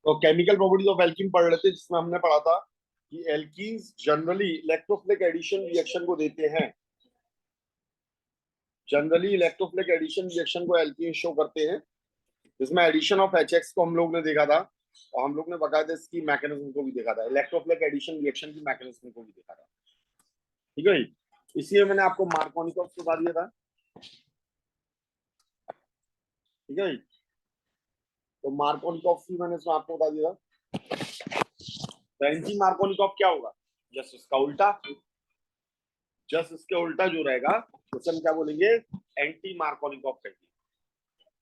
तो chemical properties of alkene पढ़ रहे थे, जिसमें हमने पढ़ा था कि alkenes generally electrophilic addition reaction को देते हैं। जनरली इलेक्ट्रोफिलिक एडिशन रिएक्शन को एल्कीन शो करते हैं, जिसमें एडिशन ऑफ HX को हम लोग ने देखा था, और हम लोग ने बकायदा इसकी मैकेनिज्म को भी देखा था, इलेक्ट्रोफिलिक एडिशन रिएक्शन की मैकेनिज्म को भी देखा था। ठीक है, इसलिए मैंने आपको मार्कोनिकॉफ बता दिया था। ठीक है, तो मार्कोनिकॉफ भी मैंने इसमें आपको बता दिया था। तो एंटी मार्कोनिकॉफ क्या होगा? जस्ट इसका उल्टा, जस्ट इसके उल्टा जो रहेगा उसे हम क्या बोलेंगे? एंटी मार्कोनिकॉफ कहेंगे।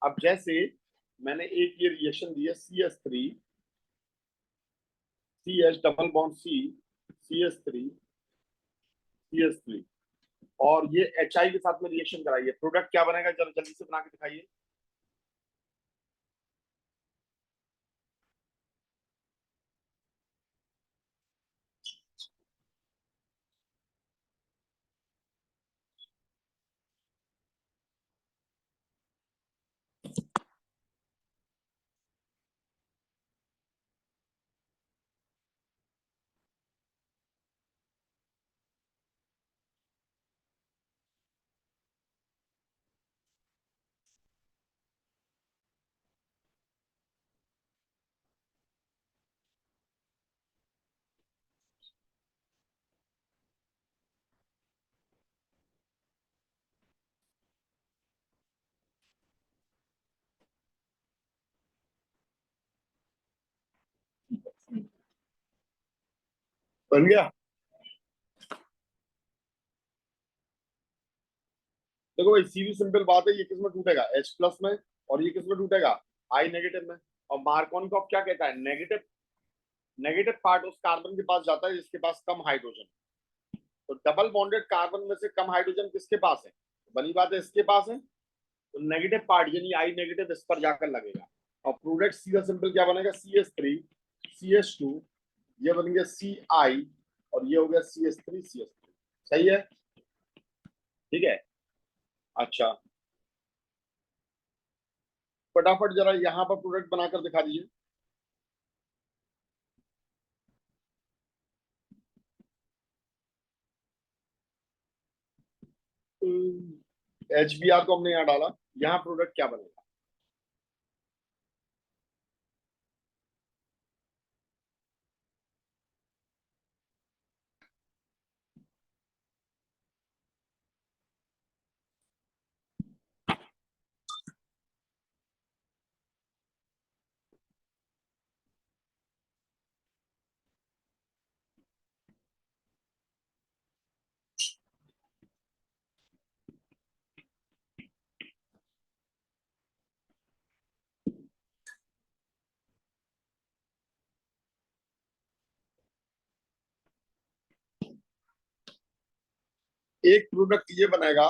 अब जैसे मैंने एक ये रिएक्शन दी है CH3 CH double bond C CH3 CH3, और ये HI के साथ में रिएक्शन कराइए, प्रोडक्ट क्या बनेगा? जरा जल्दी से बना के दिखाइए। बन गया? देखो भाई, सीधी सिंपल बात है, ये किस में टूटेगा? H+ में, और ये किस में टूटेगा? I नेगेटिव में। और मार्कोनिकॉफ क्या कहता है? नेगेटिव, नेगेटिव पार्ट उस कार्बन के पास जाता है जिसके पास कम हाइड्रोजन। तो डबल बॉन्डेड कार्बन में से कम हाइड्रोजन किसके पास है? बनी बात है, इसके पास है। तो नेगेटिव पार्ट यानी I नेगेटिव इस पर जाकर लगेगा, और प्रोडक्ट सीधा सिंपल क्या बनेगा? CH3 CH2, ये बन गया CI, और ये हो गया CH3 CH3। सही है? ठीक है। अच्छा, फटाफट जरा यहाँ पर प्रोडक्ट बनाकर दिखा दीजिए। HBr को हमने यहाँ डाला, यहाँ प्रोडक्ट क्या बनेगा? एक प्रोडक्ट ये बनेगा,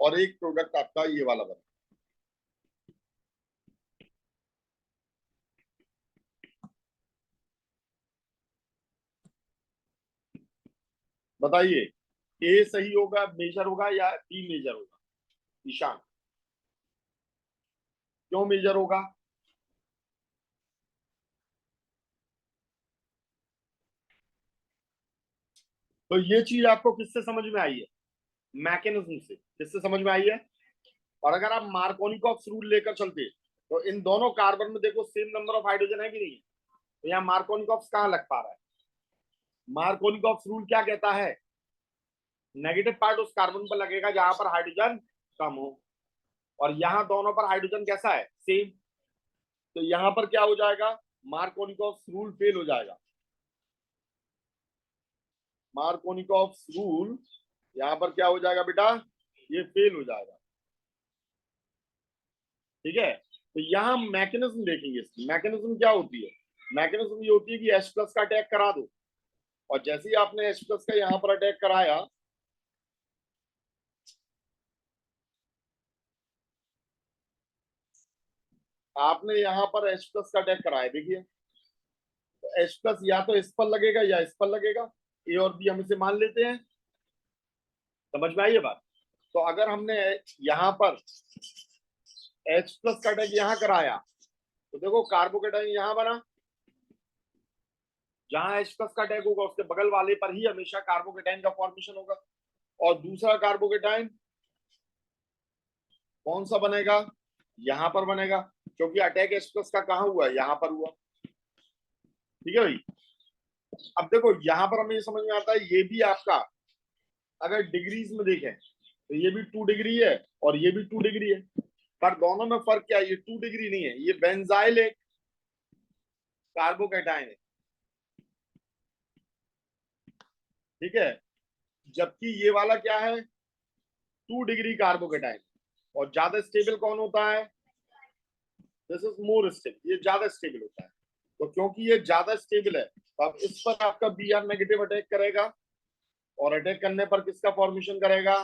और एक प्रोडक्ट आपका ये वाला बनेगा। बताइए, ए सही होगा, मेजर होगा, या बी मेजर होगा? ईशान, क्यों मेजर होगा? तो ये चीज आपको किससे समझ में आई है? मैकेनिज्म से। किससे समझ में आई है? और अगर आप मार्कोनिकॉफ रूल लेकर चलते तो इन दोनों कार्बन में देखो सेम नंबर ऑफ हाइड्रोजन है कि नहीं? तो यहाँ मार्कोनिकॉफ कहाँ लग पा रहा है? मार्कोनिकॉफ रूल क्या कहता है? नेगेटिव पार्ट उस कार्बन पर लगेगा जहां पर हाइड्रोजन कम हो, और यहाँ दोनों पर हाइड्रोजन कैसा है? सेम। तो यहाँ पर क्या हो जाएगा? मार्कोनिकॉफ रूल फेल हो जाएगा। मार्कोनिकॉफ रूल यहाँ पर क्या हो जाएगा बेटा? ये फेल हो जाएगा। ठीक है, तो यहाँ मैकेनिज्म देखेंगे। इसकी मैकेनिज्म क्या होती है? मैकेनिज्म ये होती है कि H+ का अटैक करा दो, और जैसे ही आपने H+ का यहाँ पर अटैक कराया, आपने यहाँ पर H+ का अटैक कराया, देखिए, तो H+ या तो इस पर लगेगा या इस पर लगेगा। ए और बी हम इसे मान लेते हैं। समझ में आई ये बात? तो अगर हमने यहाँ पर H+ का अटैक यहाँ कराया, तो देखो कार्बोकेटाइन यहां बना, जहां H प्लस का अटैक होगा उसके बगल वाले पर ही हमेशा कार्बोकेटाइन का फॉर्मेशन होगा। और दूसरा कार्बोकेटाइन कौन सा बनेगा, यहां पर बनेगा, क्योंकि अटैक H प्लस का कहां हुआ है, यहां पर हुआ। ठीक है भाई। अब देखो यहां पर हमें ये समझ में आता है, ये भी आपका अगर डिग्रीज में देखें तो ये भी 2 डिग्री है और ये भी 2 डिग्री है, पर दोनों में फर्क क्या है, ये 2 डिग्री नहीं है, ये बेंजाइल एक कार्बोकेटाइन है। ठीक है, जबकि ये वाला क्या है, 2 डिग्री कार्बोकेटाइन। और ज्यादा स्टेबल कौन होता है, दिस इज मोर स्टेबल, ये ज्यादा स्टेबल होता है। तो क्योंकि ये ज्यादा स्टेबल है तो अब इस पर आपका बी आर नेगेटिव अटैक करेगा, और अटैक करने पर किसका फॉर्मेशन करेगा,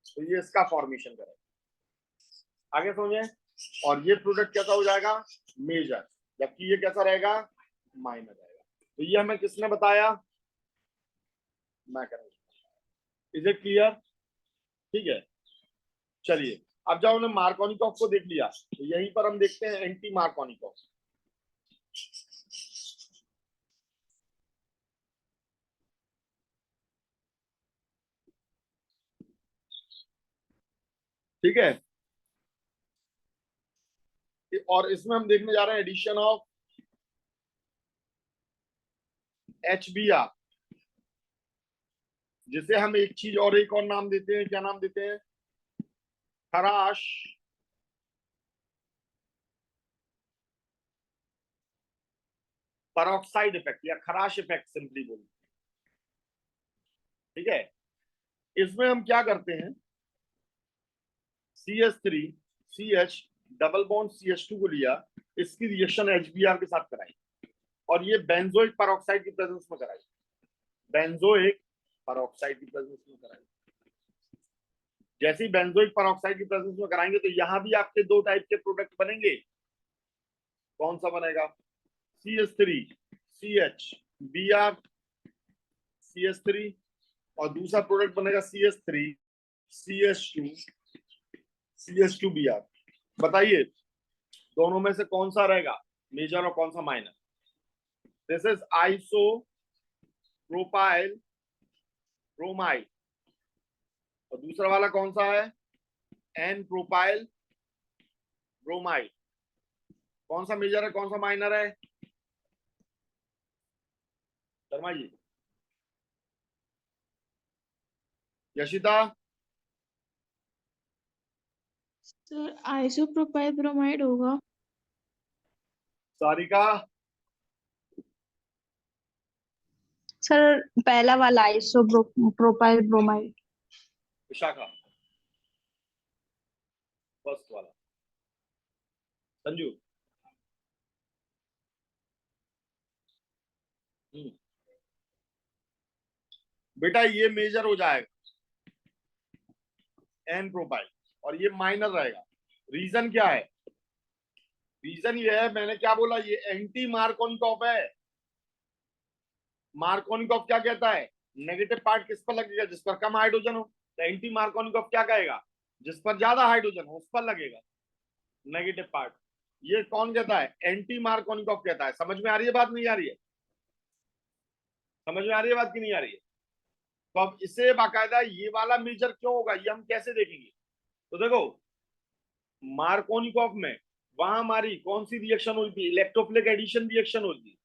तो ये इसका फॉर्मेशन करेगा। आगे समझे। और ये प्रोडक्ट कैसा हो जाएगा, मेजर, जबकि ये कैसा रहेगा, माइनर रहेगा। तो ये हमें किसने बताया, मैं करूंगा। Is it clear. ठीक है, चलिए अब जब हमने मार्कोनिकॉफ को देख लिया तो यहीं पर हम देखते हैं एंटी मार्कोनिकॉफ। ठीक है, और इसमें हम देखने जा रहे हैं एडिशन ऑफ HBr, जिसे हम एक चीज और एक और नाम देते हैं, क्या नाम देते हैं, खराश परऑक्साइड इफेक्ट या खराश इफेक्ट सिंपली बोलते हैं। ठीक है, इसमें हम क्या करते हैं, CH3 CH double bond CH2 को लिया, इसकी रिएक्शन HBr के साथ कराई और ये बेंजोइक परऑक्साइड की प्रेजेंस में कराई, बेंजोइक परऑक्साइड की प्रेजेंस में कराई। जैसे ही बेंजोइक परऑक्साइड की प्रेजेंस में कराएंगे तो यहां भी आपके 2 टाइप के प्रोडक्ट बनेंगे। कौन सा बनेगा, CH3 CH Br CH3, और दूसरा प्रोडक्ट बनेगा CH3 CH2 CH2Br। बताइए दोनों में से कौन सा रहेगा मेजर और कौन सा minor. This is iso propyl bromide, और दूसरा वाला कौन सा है, एन प्रोपाइल ब्रोमाइड। कौन सा मेजर है कौन सा माइनर है, Sharma ji, Yashita, sir isopropyl bromide होगा। सारिका, सर पहला वाला प्रोपाइल ब्रोमाइड। विशाखा, फर्स्ट वाला, संजू। बेटा ये मेजर हो जाएगा एन प्रोपाइल, और ये माइनर रहेगा। रीजन क्या है, रीजन ये है, मैंने क्या बोला, ये एंटी मार्कोनिकॉफ है। मार्कोनिकॉफ क्या कहता है, नेगेटिव पार्ट किस पर लगेगा, जिस पर कम हाइड्रोजन हो। तो एंटी मार्कोनिकॉफ क्या कहेगा, जिस पर ज्यादा हाइड्रोजन हो उस पर लगेगा नेगेटिव पार्ट। ये कौन कहता है, एंटी मार्कोनिकॉफ कहता है। समझ में आ रही है बात, नहीं आ रही है, समझ में आ रही है बात की नहीं आ रही है। तो अब इसे बाकायदा ये वाला मेजर क्यों होगा, ये हम कैसे देखेंगे। तो देखो मार्कोनिकॉफ में वहां हमारी कौन सी रिएक्शन हुई थी, इलेक्ट्रोफिलिक एडिशन रिएक्शन हुई थी,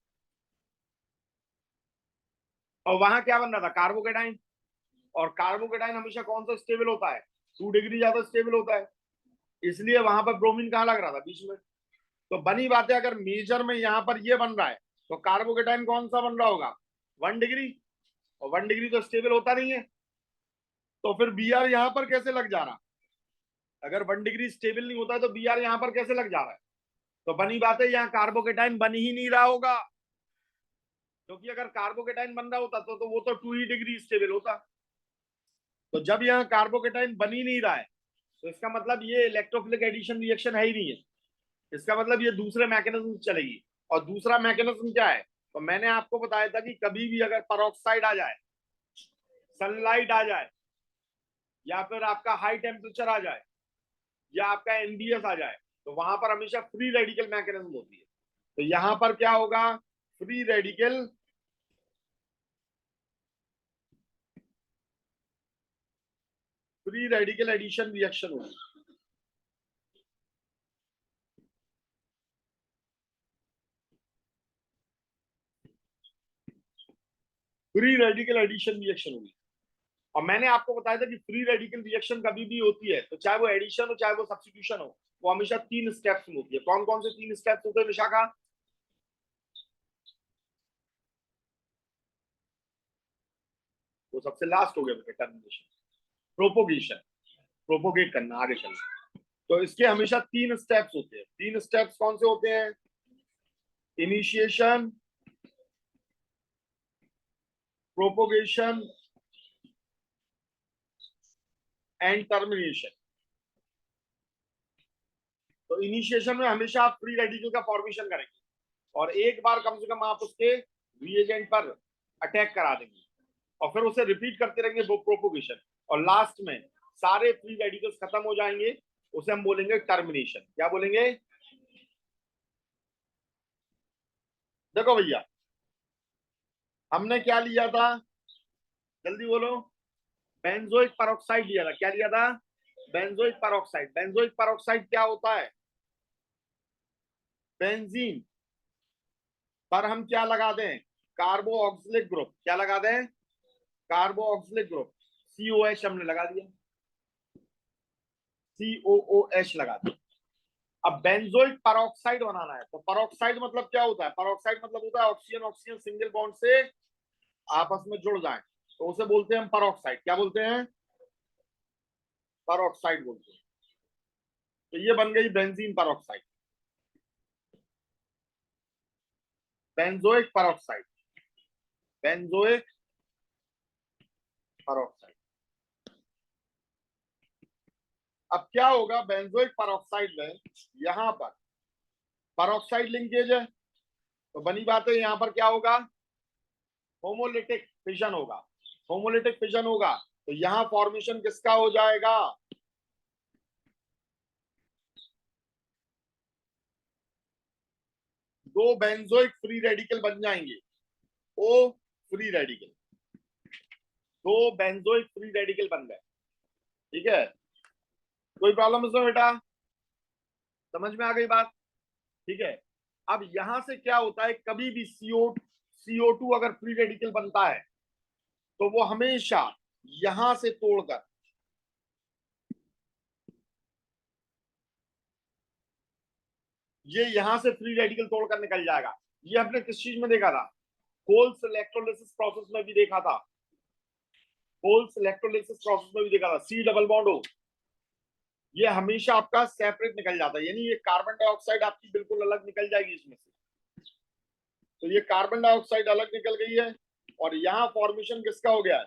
और वहां क्या बन रहा था, कार्बोकेटाइन। और कार्बोकेटाइन हमेशा कौन सा स्टेबल होता है, 2 डिग्री ज्यादा स्टेबल होता है, इसलिए वहां पर ब्रोमीन कहाँ लग रहा था, बीच में। तो बनी बात है, अगर मेजर में यहाँ पर ये बन रहा है तो कार्बोकेटाइन कौन सा बन रहा होगा, 1 डिग्री, और 1 डिग्री तो स्टेबल होता नहीं है। तो फिर बी आर यहाँ पर कैसे लग जा रहा, अगर 1 डिग्री स्टेबल नहीं होता है तो बी आर यहाँ पर कैसे लग जा रहा है। तो बनी बात है, यहाँ कार्बोकेटाइन बन ही नहीं रहा होगा, क्योंकि अगर कार्बोकेटाइन बन रहा होता तो वो तो 2 ही डिग्री स्टेबल होता। तो जब यहाँ कार्बोकेटाइन बन ही नहीं रहा है तो इसका मतलब ये इलेक्ट्रोफिलिक एडिशन रिएक्शन है ही नहीं है, इसका मतलब ये दूसरे मैकेनिज्म चलेगी। और दूसरा मैकेनिज्म क्या है, तो मैंने आपको बताया था कि कभी भी अगर परऑक्साइड आ जाए, सनलाइट आ जाए, या फिर आपका हाई टेम्परेचर आ जाए, या आपका एनडीएस आ जाए, तो वहां पर हमेशा फ्री रेडिकल मैकेनिज्म होती है। तो यहां पर क्या होगा, फ्री रेडिकल एडिशन रिएक्शन होगी। फ्री रेडिकल एडिशन रिएक्शन होगी। और मैंने आपको बताया था कि फ्री रेडिकल रिएक्शन कभी भी होती है तो चाहे वो एडिशन हो चाहे वो सब्स्टिट्यूशन हो, वो हमेशा 3 स्टेप्स में होती है। कौन कौन से 3 स्टेप्स होते हैं विशाखा? वो सबसे लास्ट हो गया बेटा, टर्मिनेशन, प्रोपोगेशन, प्रोपोगेट करना, आगे चलना। तो इसके हमेशा 3 स्टेप्स होते हैं। 3 स्टेप्स कौन से होते हैं? Initiation, propagation and termination. तो इनिशिएशन में हमेशा आप फ्री रेडिकल का फॉर्मेशन करेंगे और एक बार कम से कम आप उसके रिएजेंट पर अटैक करा देंगे और फिर उसे रिपीट करते रहेंगे वो प्रोपोगेशन, और लास्ट में सारे फ्री रेडिकल्स खत्म हो जाएंगे, उसे हम बोलेंगे टर्मिनेशन। क्या बोलेंगे? देखो भैया, हमने क्या लिया था, जल्दी बोलो। बेंजोइक पेरोक्साइड लिया था। क्या लिया था? Benzoic peroxide. बेंजोइक पेरोक्साइड क्या होता है? बेंजीन पर हम क्या लगा दें? कार्बो ऑक्सिलिक ग्रुप। क्या लगा दें? कार्बो ऑक्सिलिक ग्रुप, COH हमने लगा दिया, COOH लगा दिया। अब बेंजोइक पेरोक्साइड बनाना है तो पेरोक्साइड मतलब क्या होता है? पेरोक्साइड मतलब होता है ऑक्सीजन ऑक्सीजन सिंगल बॉन्ड से आपस में जुड़ जाए, तो उसे बोलते हैं हम पेरोक्साइड। क्या बोलते हैं? पेरोक्साइड बोलते हैं। तो ये बन गई benzene peroxide, benzoic peroxide, benzoic peroxide. अब क्या होगा बेंजोइक पेरोक्साइड में, यहां पर पेरोक्साइड लिंकेज है तो बनी बात है यहां पर क्या होगा? होमोलिटिक फिशन होगा। होमोलिटिक फिशन होगा तो यहां फॉर्मेशन किसका हो जाएगा? दो बेंजोइक फ्री रेडिकल बन जाएंगे, ओ फ्री रेडिकल, दो बेंजोइक फ्री रेडिकल बन गए। ठीक है, कोई प्रॉब्लम इसमें बेटा? समझ में आ गई बात? ठीक है। अब यहां से क्या होता है, कभी भी CO2 अगर फ्री रेडिकल बनता है तो वो हमेशा यहां से तोड़कर ये यहां से फ्री रेडिकल तोड़कर निकल जाएगा। ये हमने किस चीज में देखा था? होल्स इलेक्ट्रोलिसिस प्रोसेस में भी देखा था, होल्स इलेक्ट्रोलिसिस प्रोसेस में भी देखा था। C डबल बॉन्ड हो, ये हमेशा आपका सेपरेट निकल जाता है, यानी ये कार्बन डाइऑक्साइड आपकी बिल्कुल अलग निकल जाएगी इसमें से। तो ये कार्बन डाइऑक्साइड अलग निकल गई है और यहाँ फॉर्मेशन किसका हो गया है?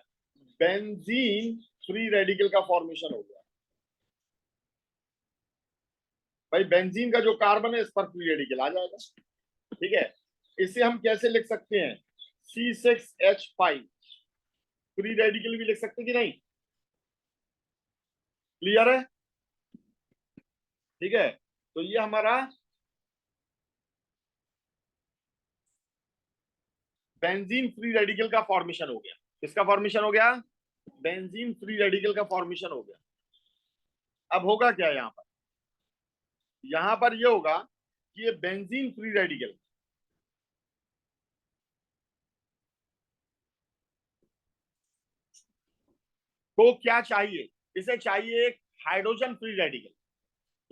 बेंजीन फ्री रेडिकल का फॉर्मेशन हो गया। भाई बेंजीन का जो कार्बन है इस पर फ्री रेडिकल आ जाएगा। ठीक है, इसे हम कैसे लिख सकते हैं? C6H5 फ्री रेडिकल भी लिख सकते कि नहीं? क्लियर है? ठीक है, तो ये हमारा बेंजीन फ्री रेडिकल का फॉर्मेशन हो गया। किसका फॉर्मेशन हो गया? बेंजीन फ्री रेडिकल का फॉर्मेशन हो गया। अब होगा क्या यहां पर? यहां पर ये होगा कि ये बेंजीन फ्री रेडिकल को क्या चाहिए? इसे चाहिए एक हाइड्रोजन फ्री रेडिकल।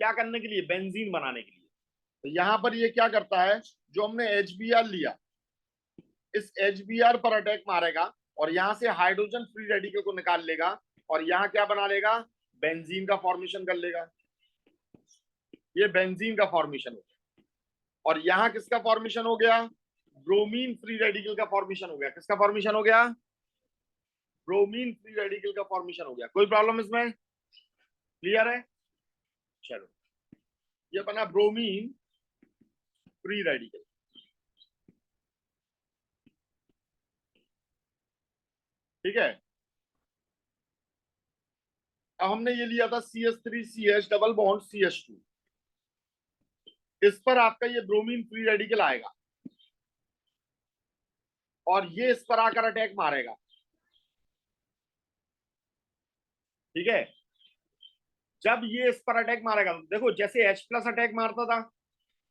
क्या करने के लिए? बेंजीन बनाने के लिए। तो यहां पर ये क्या करता है, जो हमने HBr लिया, इस HBr पर अटैक मारेगा और यहां से हाइड्रोजन फ्री रेडिकल को निकाल लेगा और यहां क्या बना लेगा? बेंजीन का फॉर्मेशन कर लेगा। ये बेंजीन का फॉर्मेशन हो गया। और यहां किसका फॉर्मेशन हो गया? ब्रोमीन फ्री रेडिकल का फॉर्मेशन हो गया। किसका फॉर्मेशन हो गया? ब्रोमीन फ्री रेडिकल का फॉर्मेशन हो गया। कोई प्रॉब्लम इसमें? क्लियर है? चलो, ये बना ब्रोमीन फ्री रेडिकल। ठीक है, अब हमने ये लिया था CH3CH डबल बॉन्ड CH2। इस पर आपका ये ब्रोमीन फ्री रेडिकल आएगा और ये इस पर आकर अटैक मारेगा, ठीक है। जब ये इस पर अटैक मारेगा, तो देखो जैसे H+ अटैक मारता था,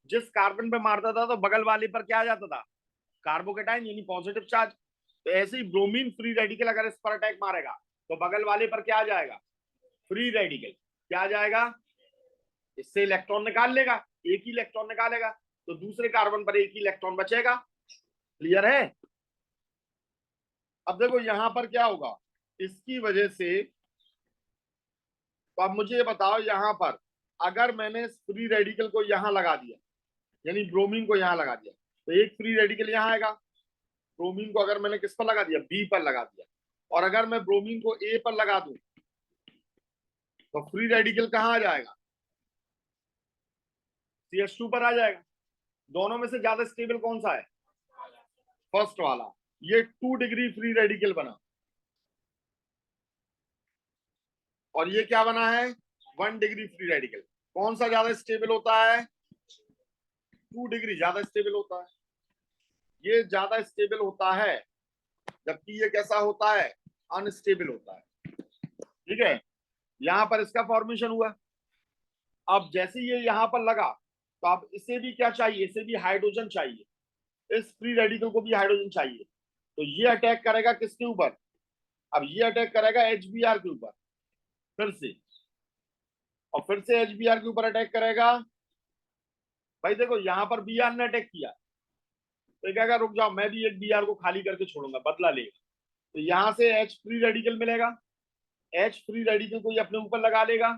जिस कार्बन पे मारता था तो बगल वाले पर क्या आ जाता था, कार्बोकेटाइन यानी पॉजिटिव चार्ज। तो ऐसे ही ब्रोमीन फ्री रेडिकल अगर इस पर अटैक मारेगा तो बगल वाले पर क्या आ जाएगा, फ्री रेडिकल। क्या आ जाएगा, इससे इलेक्ट्रॉन निकाल लेगा, एक ही इलेक्ट्रॉन निकालेगा, तो दूसरे कार्बन पर एक ही इलेक्ट्रॉन बचेगा। क्लियर है। अब देखो यहां पर क्या होगा, इसकी वजह से, तो अब मुझे ये बताओ, यहां पर अगर मैंने फ्री रेडिकल को यहां लगा दिया, यानी ब्रोमीन को यहां लगा दिया, तो एक फ्री रेडिकल यहां आएगा। ब्रोमीन को अगर मैंने किस पर लगा दिया, बी पर लगा दिया, और अगर मैं ब्रोमीन को ए पर लगा दूं तो फ्री रेडिकल कहां आ जाएगा, CH2 पर आ जाएगा। दोनों में से ज्यादा स्टेबल कौन सा है, फर्स्ट वाला। ये 2 डिग्री फ्री रेडिकल बना, और ये क्या बना है, 1 डिग्री फ्री रेडिकल। कौन सा ज्यादा स्टेबल होता है, 2 डिग्री ज्यादा स्टेबल होता है। ये ज्यादा स्टेबल होता है, जबकि ये कैसा होता है, अनस्टेबल होता है, ठीक है। यहां पर इसका फॉर्मेशन हुआ। अब जैसे ये यहां पर लगा, तो अब इसे भी क्या चाहिए, इसे भी हाइड्रोजन चाहिए, इस फ्री रेडिकल को भी हाइड्रोजन चाहिए। तो ये अटैक करेगा किसके ऊपर, अब ये अटैक करेगा HBr के ऊपर फिर से, और फिर से HBr के ऊपर अटैक करेगा। भाई देखो यहां पर Br ने अटैक किया, तो कहेगा रुक जाओ, मैं भी एक Br को खाली करके छोड़ूंगा, बदला लेगा। तो यहां से H फ्री रेडिकल मिलेगा, H फ्री रेडिकल को ये अपने ऊपर लगा लेगा,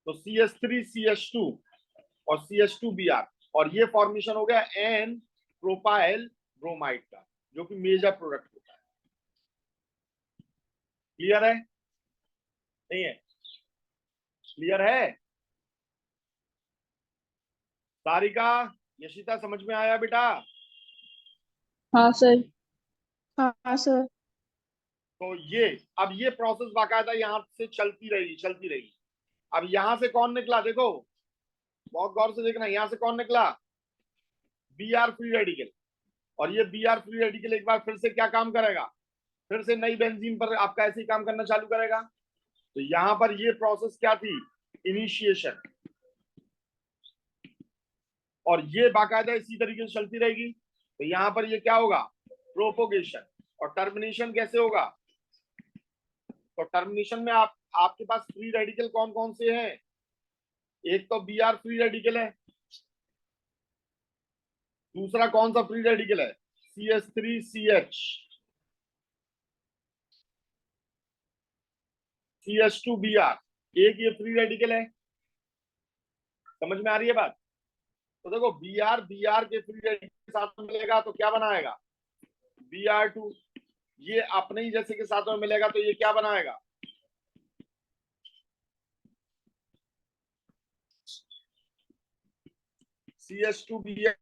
तो CH3CH2 और CH2Br, और ये फॉर्मेशन हो गया N प्रोपाइल ब्रोमाइड का, जो कि मेजर प्रोडक्ट होता है। क्लियर है, नहीं है, क्लियर है। सारिका, यशिता, समझ में आया बेटा। हाँ सर। हाँ सर। तो ये, अब ये प्रोसेस बाकायदा यहां से चलती रहेगी, चलती रहेगी। अब यहां से कौन निकला, देखो बहुत गौर से देखना, यहां से कौन निकला, Br फ्री रेडिकल। और ये Br फ्री रेडिकल एक बार फिर से क्या काम करेगा, फिर से नई बेंजीन पर आपका ऐसे ही काम करना चालू करेगा। तो यहां पर ये प्रोसेस क्या थी, इनिशिएशन, और ये बाकायदा इसी तरीके से चलती रहेगी। तो यहां पर ये क्या होगा, प्रोपोगेशन। और टर्मिनेशन कैसे होगा, तो टर्मिनेशन में आपके पास फ्री रेडिकल कौन कौन से हैं, एक तो Br फ्री रेडिकल है, दूसरा कौन सा फ्री रेडिकल है, CH3CH, CH2Br, एक ये फ्री रेडिकल है। समझ में आ रही है बात। तो देखो Br के फ्री रेडिकल के साथ में मिलेगा तो क्या बनाएगा, Br2। ये अपने ही जैसे के साथ में मिलेगा तो ये क्या बनाएगा, CH2Br।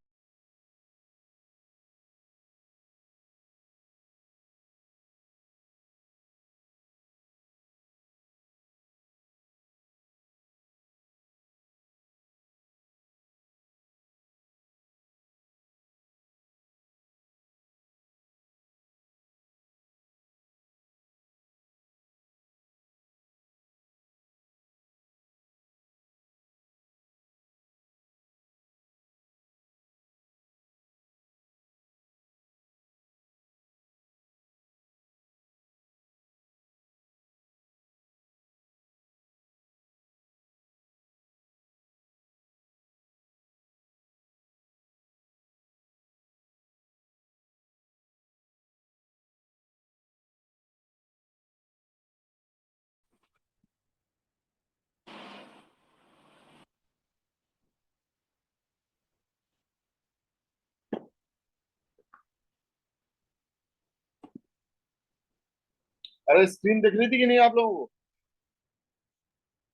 अरे स्क्रीन दिख रही थी कि नहीं आप लोगों को,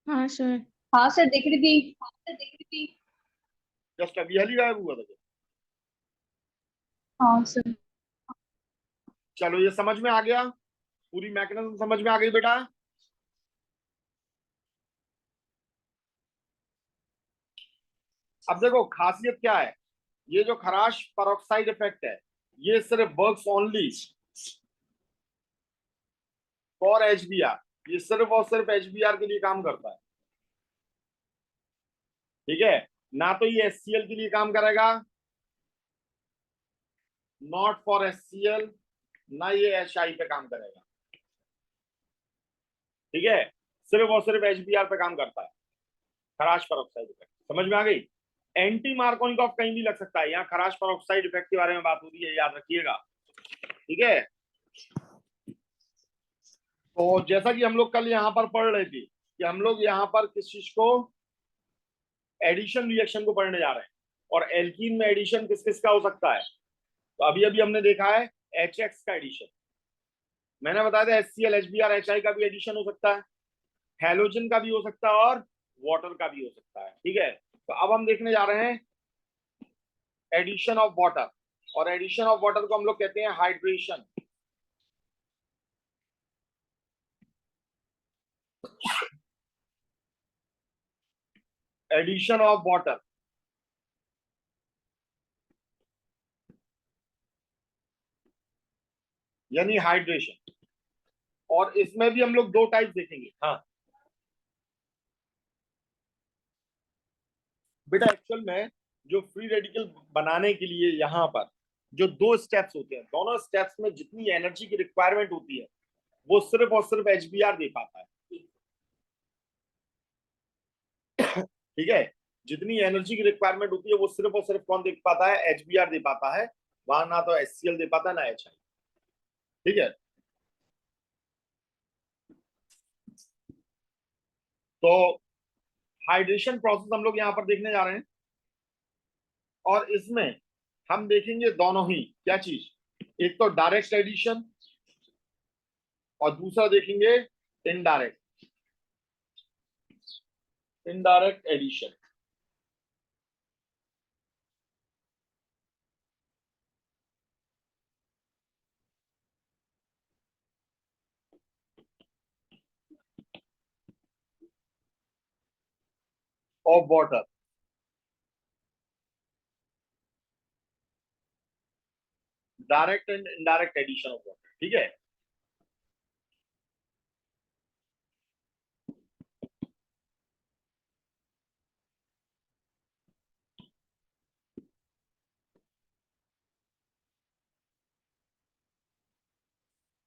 हाँ सर। हाँ सर, दिख रही थी। हाँ सर, दिख रही थी। जस्ट अभी हाल ही गायब हुआ था। हाँ सर। चलो ये समझ में आ गया, पूरी मैकेनिज्म समझ में आ गई बेटा। अब देखो खासियत क्या है, ये जो खराश पेरोक्साइड इफेक्ट है ये सिर्फ वर्क्स ओनली फॉर एचबीआर, ये सिर्फ और सिर्फ एचबीआर के लिए काम करता है, ठीक है। ना तो ये एचसीएल के लिए काम करेगा, नॉट फॉर एचसीएल, ना ये एचआई पे काम करेगा, ठीक है। सिर्फ और सिर्फ एचबीआर पे काम करता है खराश पेरोक्साइड इफेक्ट। समझ में आ गई? एंटी मार्कोनिकॉफ कहीं भी लग सकता है, यहाँ खराश पेरोक्साइड इफेक्ट के बारे में बात हो रही है, याद रखिएगा, ठीक है। तो जैसा कि हम लोग कल यहाँ पर पढ़ रहे थे कि हम लोग यहाँ पर किस चीज को, एडिशन रिएक्शन को पढ़ने जा रहे हैं, और एल्कीन में एडिशन किस किस का हो सकता है। तो अभी अभी हमने देखा है HX का एडिशन, मैंने बताया था HCl HBr HI का भी एडिशन हो सकता है, हैलोजन का भी हो सकता है और वाटर का भी हो सकता है, ठीक है। तो अब हम देखने जा रहे हैं एडिशन ऑफ वाटर, और एडिशन ऑफ वाटर को हम लोग कहते हैं हाइड्रेशन। एडिशन ऑफ वाटर यानी हाइड्रेशन, और इसमें भी हम लोग दो टाइप देखेंगे। हाँ बेटा, एक्चुअल में जो फ्री रेडिकल बनाने के लिए यहाँ पर जो दो स्टेप्स होते हैं, दोनों स्टेप्स में जितनी एनर्जी की रिक्वायरमेंट होती है वो सिर्फ और सिर्फ एचबीआर दे पाता है, ठीक है। जितनी एनर्जी की रिक्वायरमेंट होती है वो सिर्फ और सिर्फ कौन दे पाता है, एचबीआर दे पाता है, वहां ना तो एचसीएल दे पाता है ना एचआई, ठीक है। तो हाइड्रेशन प्रोसेस हम लोग यहाँ पर देखने जा रहे हैं, और इसमें हम देखेंगे दोनों ही क्या चीज, एक तो डायरेक्ट एडिशन और दूसरा देखेंगे indirect, indirect addition. Of water, direct and indirect addition of water, ठीक है।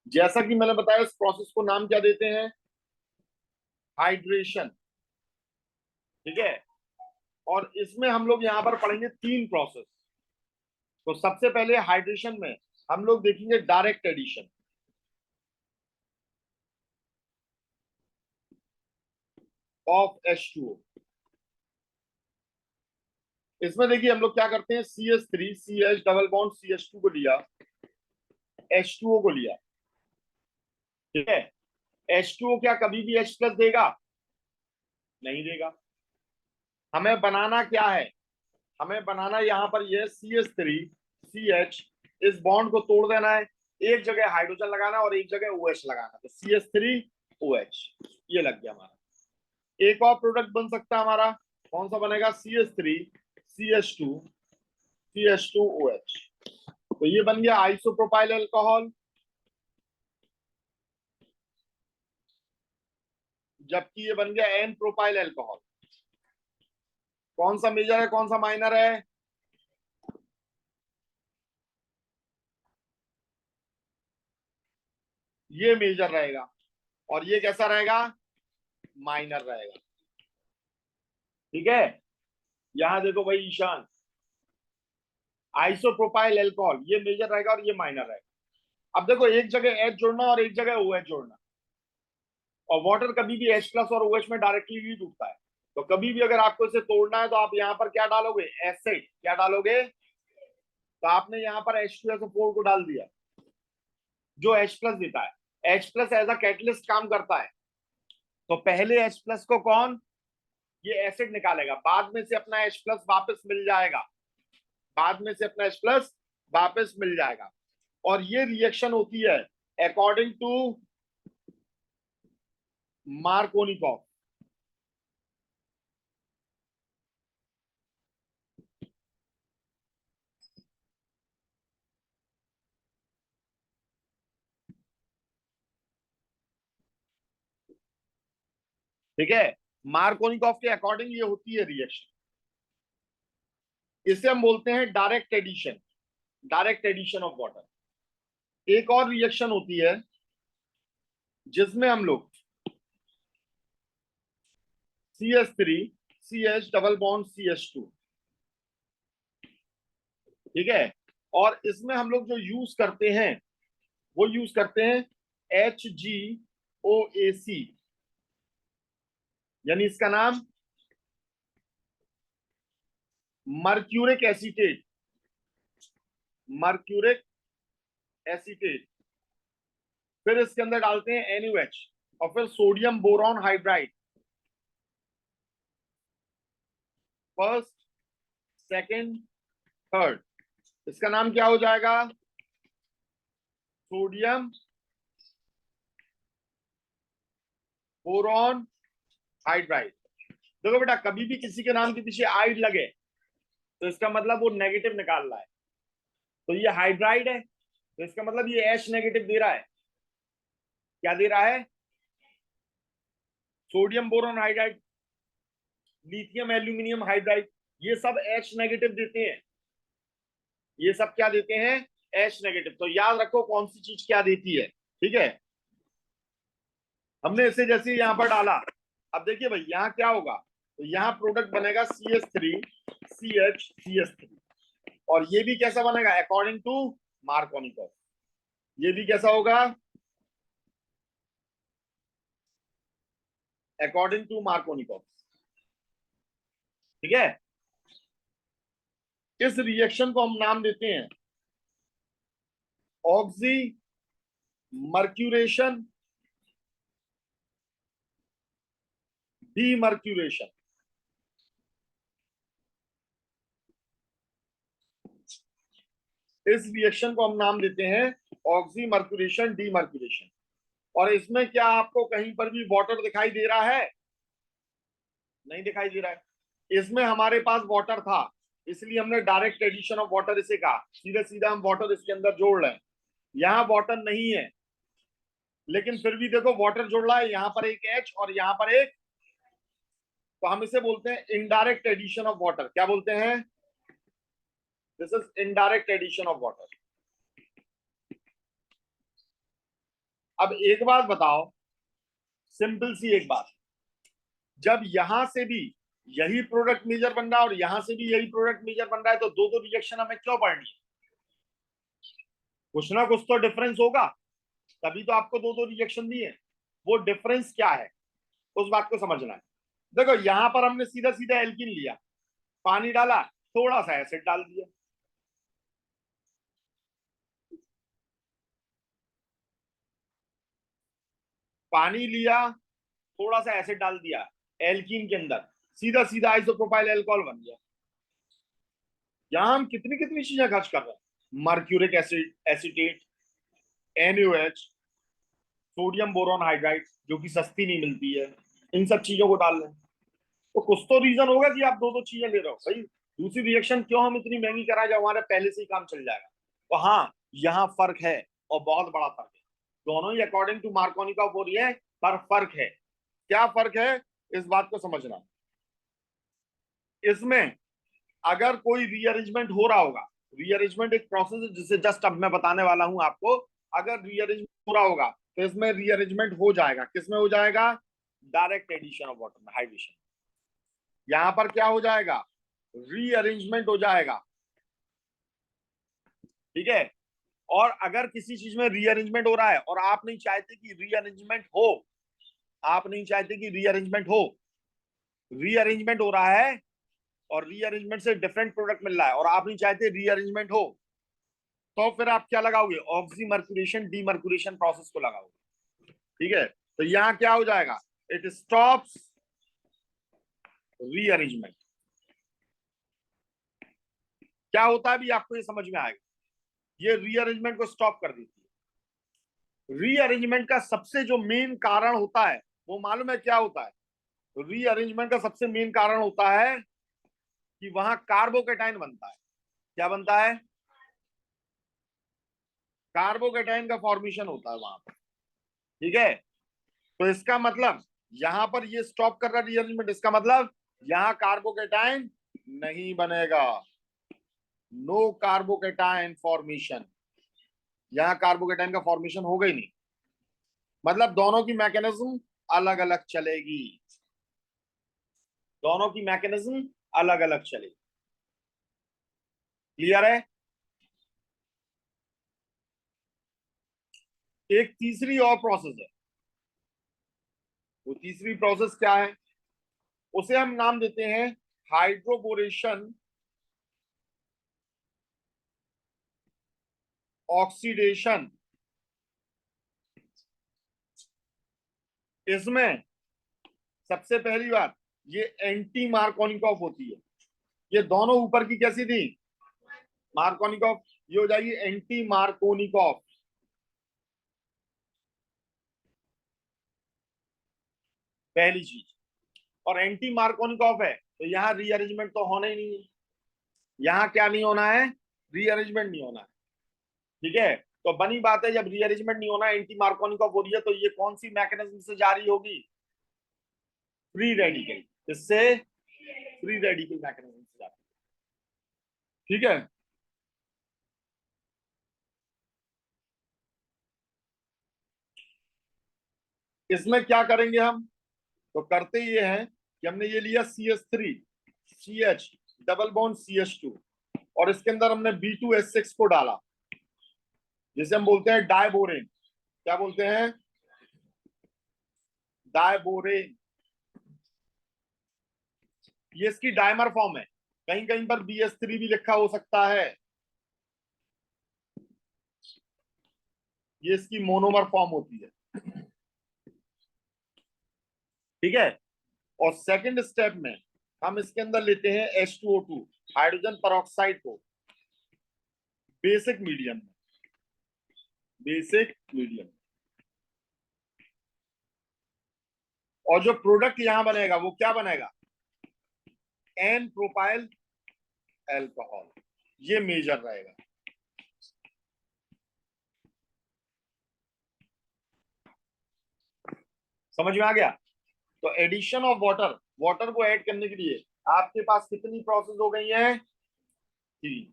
जैसा कि मैंने बताया इस प्रोसेस को नाम क्या देते हैं, हाइड्रेशन, ठीक है। और इसमें हम लोग यहाँ पर पढ़ेंगे तीन प्रोसेस। तो सबसे पहले हाइड्रेशन में हम लोग देखेंगे डायरेक्ट एडिशन ऑफ H2O। इसमें देखिए हम लोग क्या करते हैं, CH3 CH double bond CH2 को लिया, H2O को लिया, ठीक है। H2O क्या कभी भी H प्लस देगा? नहीं देगा। हमें बनाना क्या है, हमें बनाना यहाँ पर ये CH3 CH, इस बॉन्ड को तोड़ देना है, एक जगह हाइड्रोजन लगाना और एक जगह OH लगाना, तो CH3 OH ये लग गया हमारा। एक और प्रोडक्ट बन सकता है हमारा, कौन सा बनेगा, CH3 CH2 CH2 OH, तो ये बन गया आइसोप्रोपाइल अल्कोहल, जबकि ये बन गया एन प्रोपाइल अल्कोहल। कौन सा मेजर है कौन सा माइनर है, ये मेजर रहेगा और ये कैसा रहेगा, माइनर रहेगा, ठीक है। यहां देखो भाई ईशान, आइसोप्रोपाइल अल्कोहल ये मेजर रहेगा और ये माइनर रहेगा। अब देखो एक जगह H जोड़ना और एक जगह OH जोड़ना, और वाटर कभी भी H प्लस और OH में डायरेक्टली नहीं टूटता है, तो कभी भी अगर आपको इसे तोड़ना है तो आप यहाँ पर क्या डालोगे, एसिड, क्या डालोगे, तो आपने यहाँ पर H2SO4 को डाल दिया जो H प्लस देता है। H plus as a catalyst काम करता है, तो पहले H प्लस को कौन, ये एसिड निकालेगा, बाद में से अपना H प्लस वापस मिल जाएगा, बाद में से अपना H प्लस वापस मिल जाएगा। और ये रिएक्शन होती है अकॉर्डिंग टू मार्कोनिकॉफ, ठीक है, मार्कोनिकॉफ के अकॉर्डिंग ये होती है रिएक्शन। इसे हम बोलते हैं direct addition, direct addition of water. एक और रिएक्शन होती है जिसमें हम लोग CH3 CH double bond CH2, ठीक है, और इसमें हम लोग जो यूज करते हैं वो यूज करते हैं HgOAC, यानी इसका नाम मर्क्यूरिक एसीटेट, मर्क्यूरिक एसीटेट। फिर इसके अंदर डालते हैं NaOH और फिर sodium boron hydride, first second third. इसका नाम क्या हो जाएगा? Sodium boron hydride. देखो बेटा, कभी भी किसी के नाम के पीछे आइड लगे तो इसका मतलब वो नेगेटिव निकाल रहा है। तो ये हाइड्राइड है तो इसका मतलब ये H नेगेटिव दे रहा है। क्या दे रहा है? Sodium boron hydride, lithium aluminium hydride, ये सब H नेगेटिव देते हैं। ये सब क्या देते हैं? H negative. तो याद रखो कौन सी चीज क्या देती है, ठीक है। हमने इसे जैसे यहां पर डाला, अब देखिए भाई यहाँ क्या होगा, तो यहाँ प्रोडक्ट बनेगा CH3 CH CH3, और ये भी कैसा बनेगा? अकॉर्डिंग टू मार्कोनिकॉफ, ये भी कैसा होगा? अकॉर्डिंग टू मार्कोनिकॉफ, ठीक है। इस रिएक्शन को हम नाम देते हैं ऑक्सी मर्क्यूरेशन डीमर्क्यूरेशन। इस रिएक्शन को हम नाम देते हैं ऑक्सी मर्क्यूरेशन डीमर्क्यूरेशन। और इसमें क्या आपको कहीं पर भी वाटर दिखाई दे रहा है? नहीं दिखाई दे रहा है। इसमें हमारे पास वाटर था इसलिए हमने डायरेक्ट एडिशन ऑफ वाटर इसे कहा, सीधे सीधा हम वाटर इसके अंदर जोड़ रहे हैं। यहाँ वाटर नहीं है लेकिन फिर भी देखो वाटर जोड़ रहा है, यहाँ पर एक H और यहाँ पर एक, तो हम इसे बोलते हैं इनडायरेक्ट एडिशन ऑफ वाटर। क्या बोलते हैं? This is indirect addition of water. अब एक बात बताओ, सिंपल सी एक बात, जब यहां से भी यही प्रोडक्ट मेजर बन रहा है और यहां से भी यही प्रोडक्ट मेजर बन रहा है तो दो दो रिएक्शन हमें क्यों पढ़नी है? कुछ ना कुछ तो डिफरेंस होगा, तभी तो आपको दो दो रिएक्शन दिए। वो डिफरेंस क्या है उस बात को समझना है। देखो यहां पर हमने सीधा सीधा एल्कीन लिया, पानी डाला, थोड़ा सा एसिड डाल दिया, पानी लिया, थोड़ा सा एसिड डाल दिया एल्कीन के अंदर, सीधा सीधा आइसोप्रोपाइल अल्कोहल बन गया। यहां हम कितनी कितनी चीजें खर्च कर रहे हैं, mercuric acid acetate, NaOH, sodium boron hydride जो कि सस्ती नहीं मिलती है, इन सब चीजों को डाल रहे हैं। तो कुछ तो रीजन होगा कि आप दो दो चीजें ले रहे हो भाई। दूसरी रिएक्शन क्यों हम इतनी महंगी कराए जब हमारे पहले से ही काम चल जाएगा? तो हाँ, यहाँ फर्क है और बहुत बड़ा फर्क है। दोनों ही अकॉर्डिंग टू मार्कोनिकॉफ हो रही है पर फर्क है। क्या फर्क है इस बात को समझना। इसमें अगर कोई रीअरेंजमेंट हो रहा होगा, रीअरेंजमेंट एक प्रोसेस है जिसे जस्ट अब मैं बताने वाला हूं आपको। अगर रीअरेंजमेंट हो रहा होगा तो इसमें रीअरेंजमेंट हो जाएगा। किसमें हो जाएगा? डायरेक्ट एडिशन ऑफ वाटर में, हाइड्रेशन। यहां पर क्या हो जाएगा? रीअरेंजमेंट हो जाएगा, ठीक है। और अगर किसी चीज में रीअरेंजमेंट हो रहा है और आप नहीं चाहते कि रीअरेंजमेंट हो, आप नहीं चाहते कि रीअरेंजमेंट हो, रीअरेंजमेंट हो रहा है और रीअरेंजमेंट से डिफरेंट प्रोडक्ट मिल रहा है और आप नहीं चाहते रीअरेंजमेंट हो, तो फिर आप क्या लगाओगे? ऑक्सी मर्क्यूरेशन डीमर्क्यूरेशन प्रोसेस को लगाओगे, ठीक है। तो यहां क्या हो जाएगा? It stops rearrangement. क्या होता है भी आपको ये समझ में आएगा। ये रीअरेंजमेंट को स्टॉप कर देती है। रीअरेंजमेंट का सबसे जो मेन कारण होता है वो मालूम है क्या होता है? रीअरेंजमेंट का सबसे मेन कारण होता है कि वहां कार्बोकेटाइन बनता है। क्या बनता है? कार्बोकेटाइन का फॉर्मेशन होता है वहां पर, ठीक है। तो इसका मतलब यहां पर ये स्टॉप कर रहा है रीअरेंजमेंट, इसका मतलब यहां कार्बोकेटाइन नहीं बनेगा, नो कार्बोकेटाइन फॉर्मेशन, यहां कार्बोकेटाइन का फॉर्मेशन होगा ही नहीं, मतलब दोनों की मैकेनिज्म अलग अलग चलेगी, दोनों की मैकेनिज्म अलग अलग चलेगी। क्लियर है? एक तीसरी और प्रोसेस है, वो तीसरी प्रोसेस क्या है, उसे हम नाम देते हैं हाइड्रोबोरेशन ऑक्सीडेशन। इसमें सबसे पहली बात ये एंटी मार्कोनिकॉफ होती है, ये दोनों ऊपर की कैसी थी, मार्कोनिकॉफ, ये हो जाएगी एंटी मार्कोनिकॉफ, पहली चीज। और एंटी मार्कोनिकॉफ है तो यहाँ रीअरेंजमेंट तो होना ही नहीं है, यहाँ क्या नहीं होना है, रीअरेंजमेंट नहीं होना है। ठीक है, तो बनी बात है जब रीअरेंजमेंट नहीं होना, एंटी मार्कोनिकॉफ हो रही है, तो ये कौन सी मैकेनिज्म से जारी होगी, फ्री रेडिकल, इससे फ्री रेडिकल मैकेनिज्म से जारी। ठीक है, इसमें क्या करेंगे हम, तो करते ये हैं कि हमने ये लिया CH3 CH double bond CH2 और इसके अंदर हमने B2S6 को डाला, जिसे हम बोलते हैं डायबोरेन। क्या बोलते हैं, डायबोरेन। ये इसकी डायमर फॉर्म है, कहीं कहीं पर BS3 भी लिखा हो सकता है, ये इसकी मोनोमर फॉर्म होती है। ठीक है, और सेकंड स्टेप में हम इसके अंदर लेते हैं H2O2 हाइड्रोजन परऑक्साइड को बेसिक मीडियम में, बेसिक मीडियम, और जो प्रोडक्ट यहां बनेगा वो क्या बनेगा, एन प्रोपाइल एल्कोहल, ये मेजर रहेगा। समझ में आ गया? तो एडिशन ऑफ वाटर, वाटर को ऐड करने के लिए आपके पास कितनी प्रोसेस हो गई है, तीन।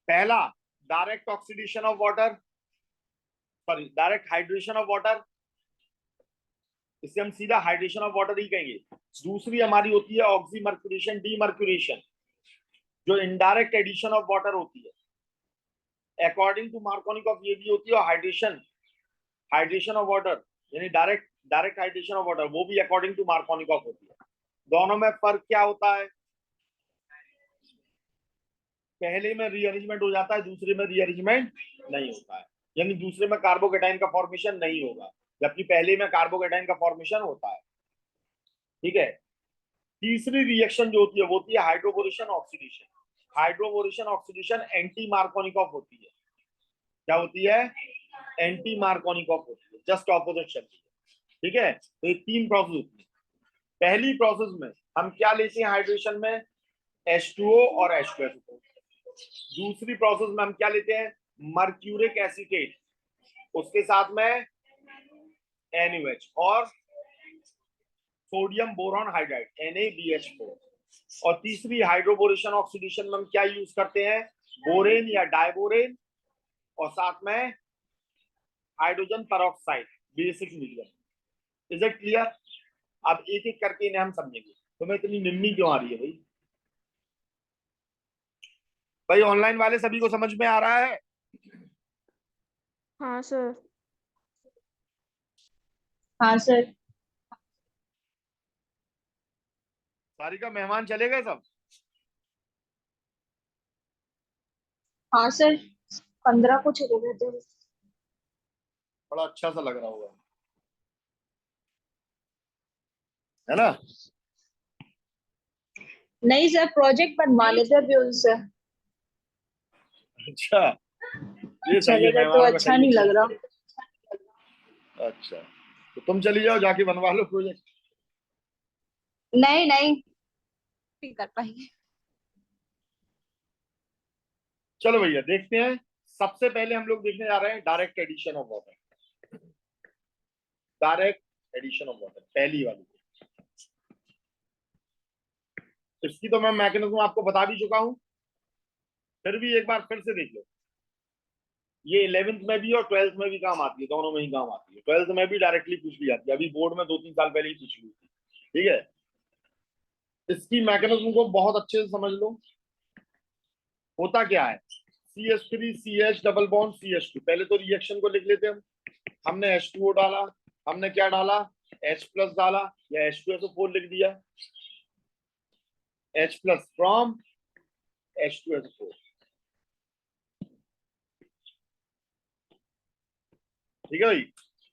पहला direct oxidation of water, sorry direct hydration of water, इसे हम सीधा हाइड्रेशन ऑफ वाटर ही कहेंगे। दूसरी हमारी होती है ऑक्सीमर्क्यूरेशन डीमर्क्यूरेशन, जो इनडायरेक्ट एडिशन ऑफ वाटर होती है, अकॉर्डिंग टू मार्कोनिकॉफ ये भी होती है। और हाइड्रेशन, हाइड्रेशन ऑफ वाटर यानी direct direct hydration of water, वो भी अकॉर्डिंग टू मार्कोनिकॉफ होती है। दोनों में फर्क क्या होता है, पहले में रीअरेंजमेंट हो जाता है, दूसरे में रीअरेंजमेंट नहीं होता है, यानी दूसरे में कार्बोकेटाइन का फॉर्मेशन नहीं होगा, जबकि पहले में कार्बोकेटाइन का फॉर्मेशन होता है। ठीक है, तीसरी रिएक्शन जो होती है वो होती है hydroboration oxidation. Hydroboration oxidation anti Markovnikov होती है। क्या होती है, एंटी मार्कोनिकॉफ होती है, जस्ट ऑपोजिट चलती है। ठीक है, तो ये तीन प्रोसेस होती है। पहली प्रोसेस में हम क्या लेते हैं हाइड्रेशन में, H2O और H2SO। दूसरी प्रोसेस में हम क्या लेते हैं, मर्क्यूरिक एसीटेट, उसके साथ में NaOH और सोडियम बोरॉन हाइड्राइड NaBH4। और तीसरी हाइड्रोबोरेशन ऑक्सीडेशन में हम क्या यूज करते हैं, बोरेन या डायबोरेन, और साथ में hydrogen peroxide basic medium. Is it clear? अब एक एक करके इन्हें हम समझेंगे। तुम्हें इतनी निम्नी क्यों आ रही है भाई? भाई ऑनलाइन वाले सभी को समझ में आ रहा है? हाँ सर। हाँ सर। सारिका मेहमान चले गए सब? हाँ सर, 15 को चले गए थे। बड़ा अच्छा सा लग रहा होगा, है ना? नहीं सर, प्रोजेक्ट बनवाने थे अभी उनसे, अच्छा, ये सही चले है, गए तो मेहमानों का अच्छा सही नहीं है। लग रहा। अच्छा, तो तुम चली जाओ, जाके बनवा लो प्रोजेक्ट। नहीं नहीं, नहीं कर पाएंगे। चलो भैया देखते हैं। सबसे पहले हम लोग देखने जा रहे हैं direct addition of water. Direct addition of water, पहली वाली। इसकी तो मैं मैकेनिज्म आपको बता भी चुका हूं, फिर भी एक बार फिर से देख लो। ये 11th में भी और 12th में भी काम आती है, दोनों में ही काम आती है। 12th में भी डायरेक्टली पूछ ली जाती है, अभी बोर्ड में 2-3 साल पहले ही पूछ ली थी। ठीक है, इसकी मैकेनिज्म को बहुत अच्छे से समझ लो। होता क्या है, CH3 CH double bond CH2। पहले तो रिएक्शन को लिख लेते हैं हम। हमने H2O डाला, हमने क्या डाला, H प्लस डाला, या H2SO4 लिख दिया, H प्लस फ्रॉम H2SO4। ठीक है भाई,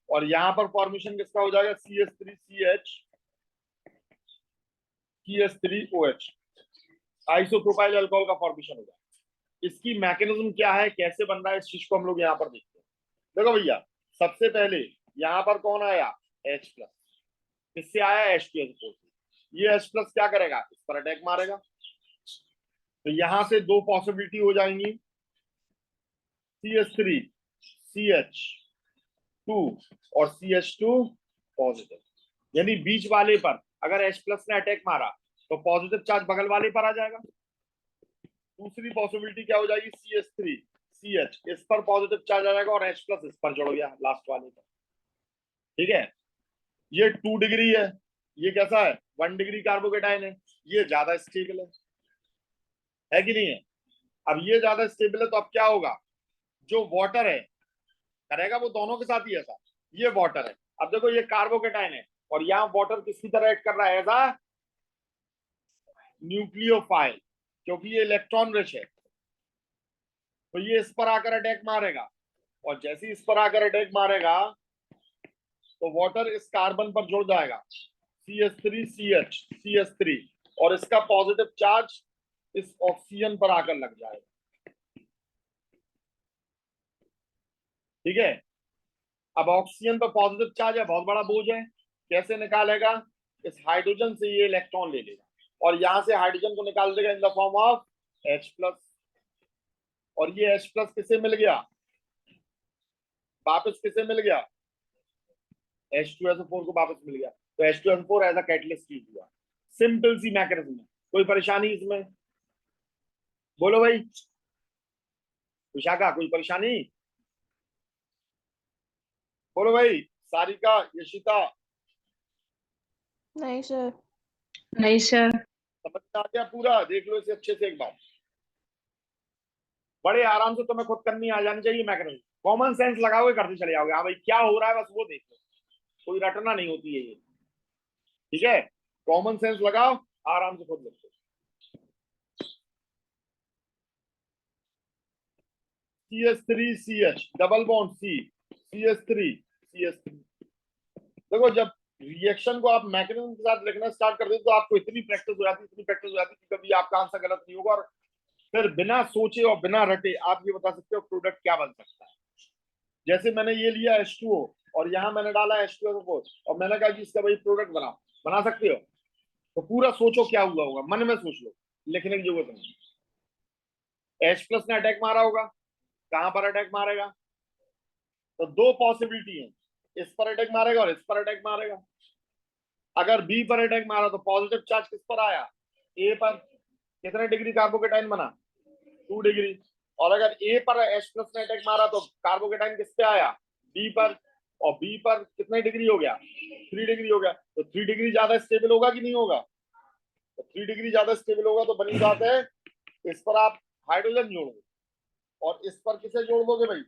और यहां पर फॉर्मेशन किसका हो जाएगा, CH3CH CH3OH, आइसोप्रोपाइल अल्कोहल का फॉर्मेशन हो जाएगा। इसकी मैकेनिज्म क्या है, कैसे बन रहा है, इस चीज को हम लोग यहाँ पर देखते हैं। देखो भैया, सबसे पहले यहाँ पर कौन आया, H प्लस, किससे आया, H2SO4 से। ये H प्लस क्या करेगा, इस पर अटैक मारेगा। तो यहां से दो पॉसिबिलिटी हो जाएंगी, CH3CH2 और CH2 पॉजिटिव। यानी बीच वाले पर अगर H प्लस ने अटैक मारा तो पॉजिटिव चार्ज बगल वाले पर आ जाएगा। दूसरी पॉसिबिलिटी क्या हो जाएगी, CH3CH, इस पर पॉजिटिव चार्ज आ जाएगा और H प्लस इस पर जुड़ गया लास्ट वाले पर। ठीक है, ये 2 डिग्री है, ये कैसा है, 1 डिग्री कार्बोकेटाइन है, ये ज्यादा स्टेबल है कि नहीं है। अब ये ज्यादा स्टेबल है तो अब क्या होगा, जो वाटर है करेगा वो दोनों के साथ ही ऐसा। ये वाटर है, अब देखो ये कार्बोकेटाइन है और यहाँ वाटर किसकी तरह एक्ट कर रहा है, ऐसा न्यूक्लियोफाइल, क्योंकि ये इलेक्ट्रॉन रिच है। तो ये इस पर आकर अटैक मारेगा, और जैसे ही इस पर आकर अटैक मारेगा तो वाटर इस कार्बन पर जुड़ जाएगा, CH3CH और इसका पॉजिटिव चार्ज इस ऑक्सीजन पर आकर लग जाएगा। ठीक है, अब ऑक्सीजन पर पॉजिटिव चार्ज है, बहुत बड़ा बोझ है, कैसे निकालेगा, इस हाइड्रोजन से ये इलेक्ट्रॉन ले लेगा और यहां से हाइड्रोजन को निकाल देगा in the form of H plus. और ये H प्लस किसे मिल गया, वापस किसे मिल गया, H2SO4 को वापस मिल गया। तो H2SO4 as a catalyst use हुआ। सिंपल सी मैकेनिज्म है, कोई परेशानी इसमें, बोलो भाई विशाखा, कोई परेशानी, बोलो भाई सारिका, यशिता, नहीं सर। नहीं सर। समझ में आ गया पूरा, देख लो इसे अच्छे से एक बार, बड़े आराम से तुम्हें खुद करनी आ जानी चाहिए मैकेनिज्म। कॉमन सेंस लगाओगे करते चले जाओगे, हाँ भाई क्या हो रहा है बस वो देख लो, कोई रटना नहीं होती है ये। ठीक है, कॉमन सेंस लगाओ, आराम से खुद लिखो। CH3CH double bond CH3CH3। देखो जब रिएक्शन को आप मैकेनिज्म के साथ लिखना स्टार्ट कर देते तो आपको इतनी प्रैक्टिस हो जाती, इतनी प्रैक्टिस हो जाती कि कभी आपका आंसर गलत नहीं होगा, और फिर बिना सोचे और बिना रटे आप ये बता सकते हो प्रोडक्ट क्या बन सकता है। जैसे मैंने ये लिया H2O और यहाँ मैंने डाला H2SO4 और मैंने कहा कि इसका भाई प्रोडक्ट बनाओ, बना सकते हो। तो पूरा सोचो क्या हुआ होगा, मन में सोच लो, लिखने की जरूरत नहीं। H प्लस ने अटैक मारा होगा, कहां पर अटैक मारेगा, तो दो पॉसिबिलिटी है, इस पर अटैक मारेगा और इस पर अटैक मारेगा। अगर बी पर अटैक मारा तो पॉजिटिव चार्ज किस पर आया, ए पर। कितने डिग्री कार्बोकेटाइन बना, 2 डिग्री। और अगर ए पर H प्लस ने अटैक मारा तो कार्बोकेटाइन किस पे आया, बी पर। और बी पर कितने डिग्री हो गया, 3 डिग्री हो गया। तो 3 डिग्री ज्यादा स्टेबल होगा कि नहीं होगा, तो 3 डिग्री ज्यादा स्टेबल होगा तो बनी बात है इस पर आप हाइड्रोजन जोड़ दो और इस पर किसे जोड़ दोगे भाई,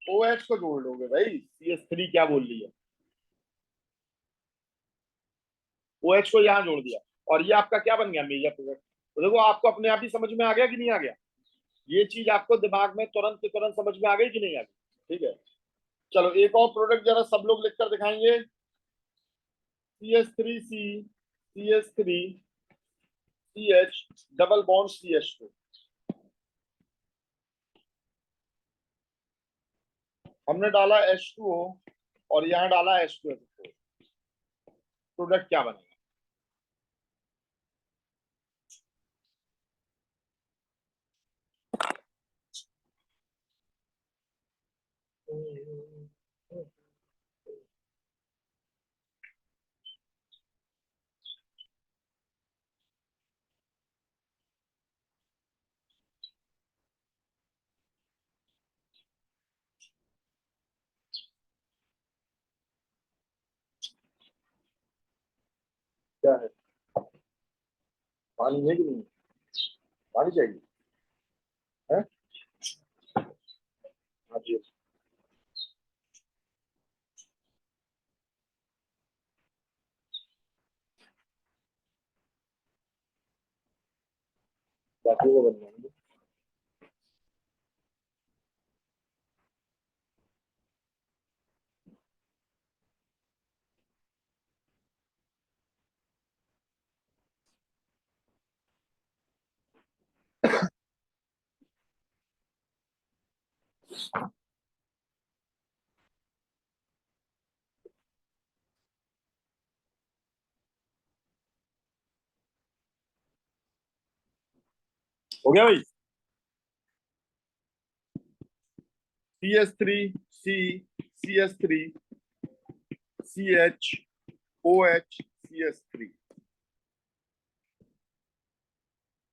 OH को जोड़ लोगे भाई। CH3 क्या बोल रही है, OH को यहां जोड़ दिया और ये आपका क्या बन गया, मेजर प्रोडक्ट। तो देखो आपको अपने आप ही समझ में आ गया कि नहीं आ गया, ये चीज आपको दिमाग में तुरंत के तुरंत समझ में आ गई कि नहीं आ गई। ठीक है, चलो एक और प्रोडक्ट जरा सब लोग लिखकर दिखाएंगे, CH3CH डबल बॉन्ड CH2। हमने डाला H2O और यहाँ डाला H2SO4, प्रोडक्ट क्या बनेगा, पानी है कि नहीं? पानी चाहिए है? हाँ जी। बाकी वो बनवाएंगे। हो गया भाई। CH3 CH3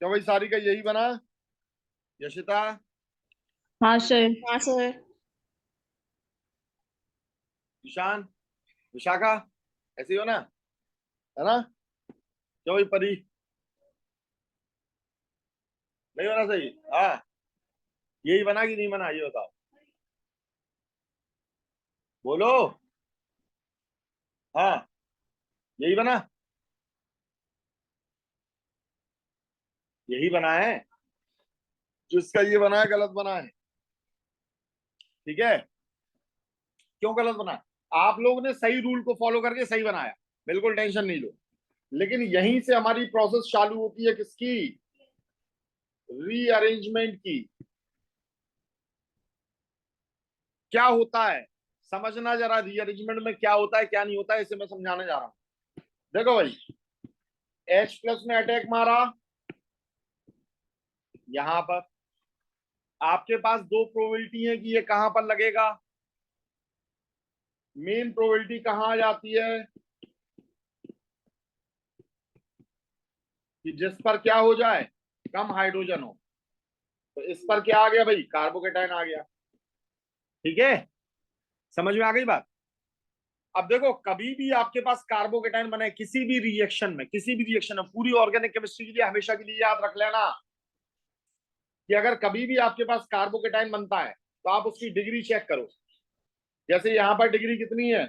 क्या भाई सारी का यही बना? यशिता, हाँ सर। हाँ सर। ईशान, विशाखा, ऐसे ही हो ना? है ना? क्या भाई परी, नहीं बना सही? हाँ, यही बना कि नहीं बना ये बताओ, बोलो। हाँ, यही बना, यही बना है। जिसका ये बना है गलत बना है, ठीक है? क्यों गलत बना? आप लोगों ने सही रूल को फॉलो करके सही बनाया, बिल्कुल टेंशन नहीं लो। लेकिन यहीं से हमारी प्रोसेस चालू होती है, किसकी? रीअरेंजमेंट की। क्या होता है समझना जरा, रीअरेंजमेंट में क्या होता है क्या नहीं होता है, इसे मैं समझाने जा रहा हूं। देखो भाई, H+ ने अटैक मारा यहां पर, आपके पास दो प्रोबेबिलिटी है कि ये कहां पर लगेगा। मेन प्रोबेबिलिटी कहां आ जाती है कि जिस पर क्या हो जाए, कम हाइड्रोजन हो। तो इस पर क्या आ गया भाई? कार्बोकेटाइन आ गया। ठीक है, समझ में आ गई बात? अब देखो, कभी भी आपके पास कार्बोकेटाइन बने किसी भी रिएक्शन में, किसी भी रिएक्शन में, पूरी ऑर्गेनिक केमिस्ट्री के लिए हमेशा के लिए याद रख लेना कि अगर कभी भी आपके पास कार्बोकेटाइन बनता है तो आप उसकी डिग्री चेक करो। जैसे यहां पर डिग्री कितनी है?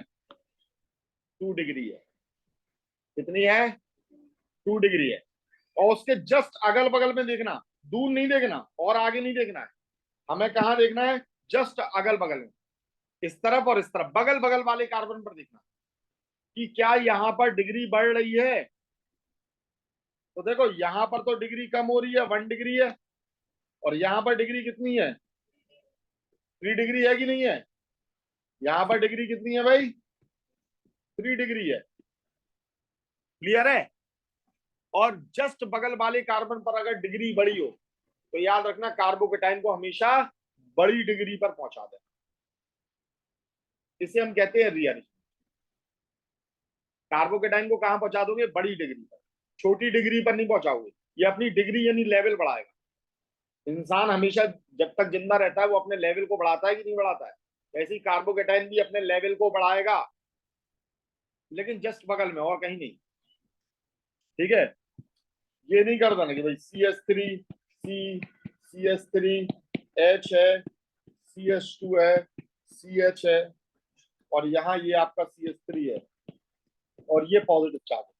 2 डिग्री है। कितनी है? 2 डिग्री है। और उसके जस्ट अगल बगल में देखना, दूर नहीं देखना और आगे नहीं देखना है, हमें कहाँ देखना है? जस्ट अगल बगल में, इस तरफ और इस तरफ, बगल बगल वाले कार्बन पर देखना कि क्या यहां पर डिग्री बढ़ रही है। तो देखो, यहां पर तो डिग्री कम हो रही है, 1 डिग्री है, और यहां पर डिग्री कितनी है? 3 डिग्री है कि नहीं है? यहां पर डिग्री कितनी है भाई? 3 डिग्री है। क्लियर है? और जस्ट बगल वाले कार्बन पर अगर डिग्री बढ़ी हो तो याद रखना, कार्बोकेटाइन को हमेशा बड़ी डिग्री पर पहुंचा देना। इसे हम कहते हैं रीअरेंजमेंट। कार्बोकेटाइन को कहां पहुंचा दोगे? बड़ी डिग्री पर, छोटी डिग्री पर नहीं पहुंचाओगे। ये अपनी डिग्री यानी लेवल बढ़ाएगा। इंसान हमेशा जब तक जिंदा रहता है वो अपने लेवल को बढ़ाता है कि नहीं बढ़ाता है? वैसे ही कार्बोकेटाइन भी अपने लेवल को बढ़ाएगा, लेकिन जस्ट बगल में और कहीं नहीं। ठीक है, ये नहीं कर देना कि भाई CH3 है, CH2 है, CH है, और यहाँ ये आपका CH3 है, और ये पॉजिटिव चार्ज है।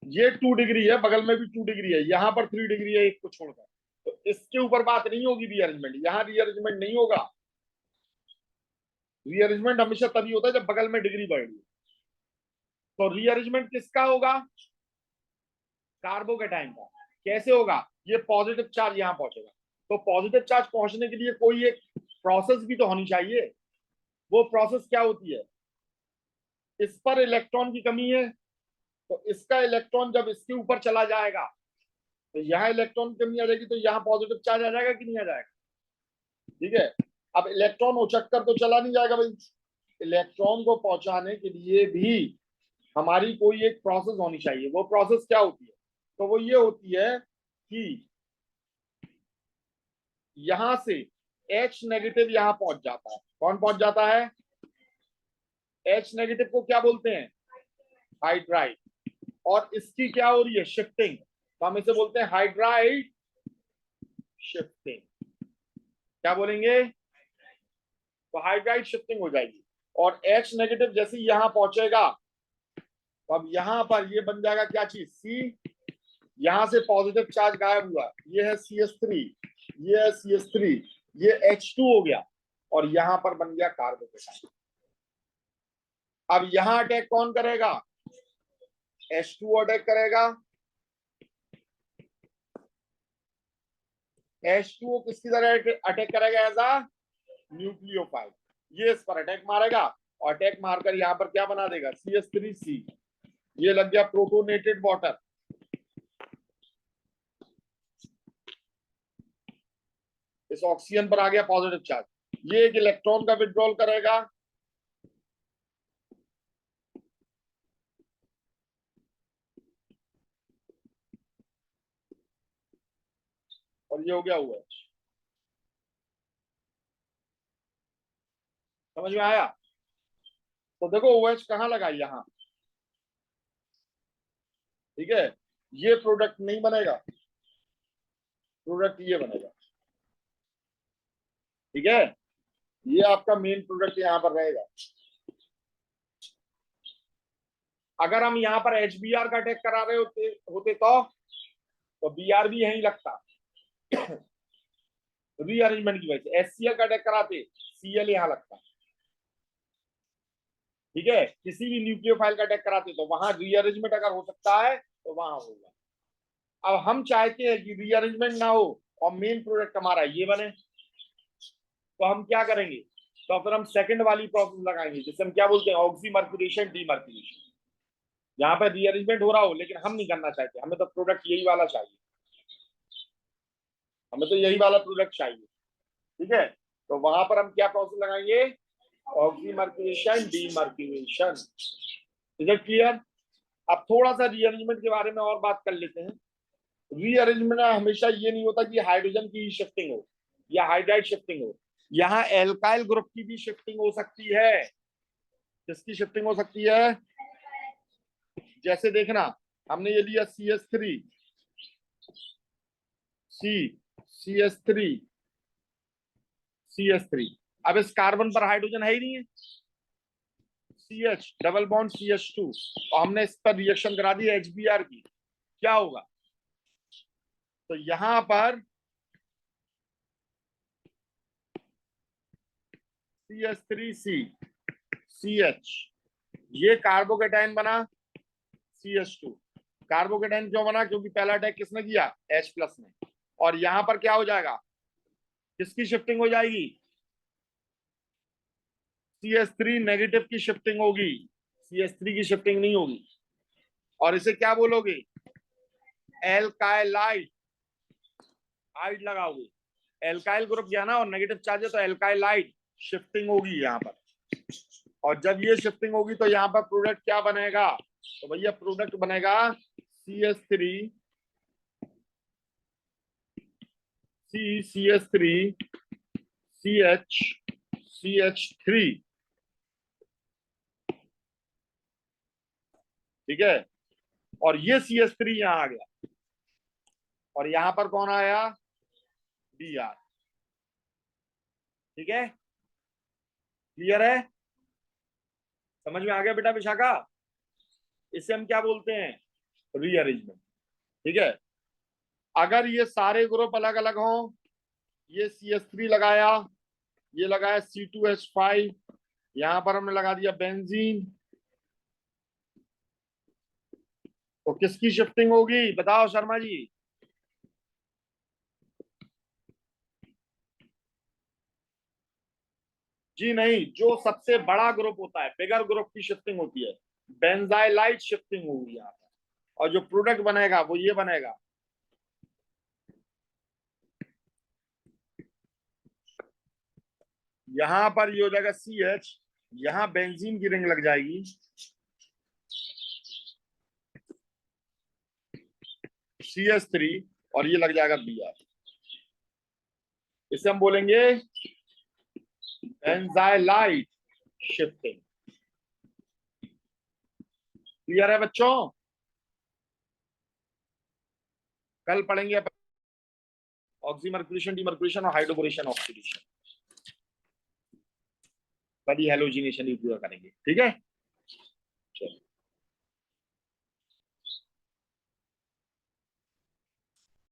ये 2 डिग्री है, बगल में भी 2 डिग्री है, यहाँ पर 3 डिग्री है एक को छोड़कर। तो इसके ऊपर बात नहीं होगी रीअरेंजमेंट, यहाँ रीअरेंजमेंट नहीं होगा। रीअरेंजमेंट हमेशा तभी होता है जब बगल में डिग्री बढ़ रही है। तो रीअरेंजमेंट किसका होगा? कार्बोकेटाइन का। कैसे होगा? ये पॉजिटिव चार्ज यहां पहुंचेगा। तो पॉजिटिव चार्ज पहुंचने के लिए कोई एक प्रोसेस भी तो होनी चाहिए। वो प्रोसेस क्या होती है? इस पर इलेक्ट्रॉन की कमी है, तो इसका इलेक्ट्रॉन जब इसके ऊपर चला जाएगा तो यहाँ इलेक्ट्रॉन की कमी आ जाएगी, तो यहाँ पॉजिटिव चार्ज आ जाएगा कि नहीं आ जाएगा? ठीक है, अब इलेक्ट्रॉन उछक कर तो चला नहीं जाएगा भाई। इलेक्ट्रॉन को पहुंचाने के लिए भी हमारी कोई एक प्रोसेस होनी चाहिए। वो प्रोसेस क्या होती है? तो वो ये होती है कि यहां से H- यहां पहुंच जाता है। कौन पहुंच जाता है? H- को क्या बोलते हैं? हाइड्राइड। और इसकी क्या हो रही है, शिफ्टिंग, तो हम इसे बोलते हैं हाइड्राइड शिफ्टिंग। क्या बोलेंगे, तो हाइड्राइड शिफ्टिंग हो जाएगी। और H नेगेटिव जैसे ही यहां पहुंचेगा तो अब यहां पर ये बन जाएगा क्या चीज, C, यहां से पॉजिटिव चार्ज गायब हुआ, ये है CS3, ये है CS3, ये H2 हो गया और यहां पर बन गया कार्बोकेटाइन। अब यहां अटैक कौन करेगा, H2 अटैक करेगा। H2 किसकी तरह अटैक करेगा, एज अ न्यूक्लियोफाइल, ये इस पर अटैक मारेगा और अटैक मारकर यहां पर क्या बना देगा, CS3C, ये लग गया प्रोटोनेटेड वाटर। इस ऑक्सीजन पर आ गया पॉजिटिव चार्ज, ये एक इलेक्ट्रॉन का विड्रॉल करेगा और ये हो गया OH। समझ में आया, तो देखो OH कहां लगा, यहां, ठीक है। ये प्रोडक्ट नहीं बनेगा, प्रोडक्ट ये बनेगा, ठीक है। ये आपका मेन प्रोडक्ट यहां पर रहेगा। अगर हम यहाँ पर HBr का अटैक करा रहे होते तो Br भी यहीं लगता, रीअरेंजमेंट की वजह से। HCl का अटैक कराते, Cl यहां लगता, ठीक है। किसी भी न्यूक्लियोफाइल का अटैक कराते तो वहां रीअरेंजमेंट अगर हो सकता है तो वहां होगा। अब हम चाहते हैं कि रीअरेंजमेंट ना हो और मेन प्रोडक्ट हमारा ये बने, तो हम क्या करेंगे, तो फिर हम सेकंड वाली प्रोसेस लगाएंगे जिसे हम क्या बोलते हैं, ऑक्सीमर्क्यूरेशन डीमर्क्यूरेशन। यहाँ पे रीअरेंजमेंट हो रहा हो लेकिन हम नहीं करना चाहते, हमें तो प्रोडक्ट यही वाला चाहिए, हमें तो यही वाला प्रोडक्ट चाहिए, ठीक है। तो वहां पर हम क्या प्रोसेस लगाएंगे, oxymercuration demercuration. Is it clear. अब थोड़ा सा रीअरेंजमेंट के बारे में और बात कर लेते हैं। रीअरेंजमेंट हमेशा ये नहीं होता कि हाइड्रोजन की ही शिफ्टिंग हो या हाइड्राइड शिफ्टिंग हो, यहाँ एल्काइल ग्रुप की भी शिफ्टिंग हो सकती है। किसकी शिफ्टिंग हो सकती है, जैसे देखना, हमने ये लिया CS3, CS3, CS3। अब इस कार्बन पर हाइड्रोजन है ही नहीं है, CH डबल बॉन्ड CH2, और हमने इस पर रिएक्शन करा दी HBr की, क्या होगा, तो यहां पर CS3C CH, ये कार्बोकेटाइन बना CH2। कार्बोकेटाइन क्यों बना, क्योंकि पहला अटैक किसने किया, H प्लस ने, और यहां पर क्या हो जाएगा, किसकी शिफ्टिंग हो जाएगी, CS3 नेगेटिव की शिफ्टिंग होगी, CS3 की शिफ्टिंग नहीं होगी। और इसे क्या बोलोगे, एल्काइलाइड, आइड लगाओगे, एल्काइल ग्रुप गया ना और नेगेटिव चार्ज है तो एल्काइलाइड शिफ्टिंग होगी यहाँ पर। और जब ये शिफ्टिंग होगी तो यहाँ पर प्रोडक्ट क्या बनेगा, तो भैया प्रोडक्ट बनेगा CS3 CS3 CH3, ठीक है। और ये CS3 यहाँ आ गया और यहां पर कौन आया, Br, ठीक है। क्लियर है, समझ में आ गया बेटा विशाखा। इसे हम क्या बोलते हैं, रीअरेंजमेंट, ठीक है। अगर ये सारे ग्रुप अलग अलग हों, ये CS3 लगाया, ये लगाया C2H5, यहां पर हमने लगा दिया बेंजीन, तो किसकी शिफ्टिंग होगी बताओ शर्मा जी, जी नहीं, जो सबसे बड़ा ग्रुप होता है, बिगर ग्रुप की शिफ्टिंग होती है, बेंजाइलाइट शिफ्टिंग होगी यहाँ पर, और जो प्रोडक्ट बनेगा वो ये बनेगा, यहां पर ये हो जाएगा CH, यहां बेंजीन की रिंग लग जाएगी, CS3, और ये लग जाएगा Br। इसे हम बोलेंगे बेंजाइलाइट शिफ्टिंग। क्लियर है बच्चों, कल पढ़ेंगे ऑक्सीमर्क्यूलेशन, डीमर्क्यूलेशन और हाइड्रोबोरेशन ऑक्सीडेशन, कल हैलोजिनेशन ही पूरा करेंगे। ठीक है।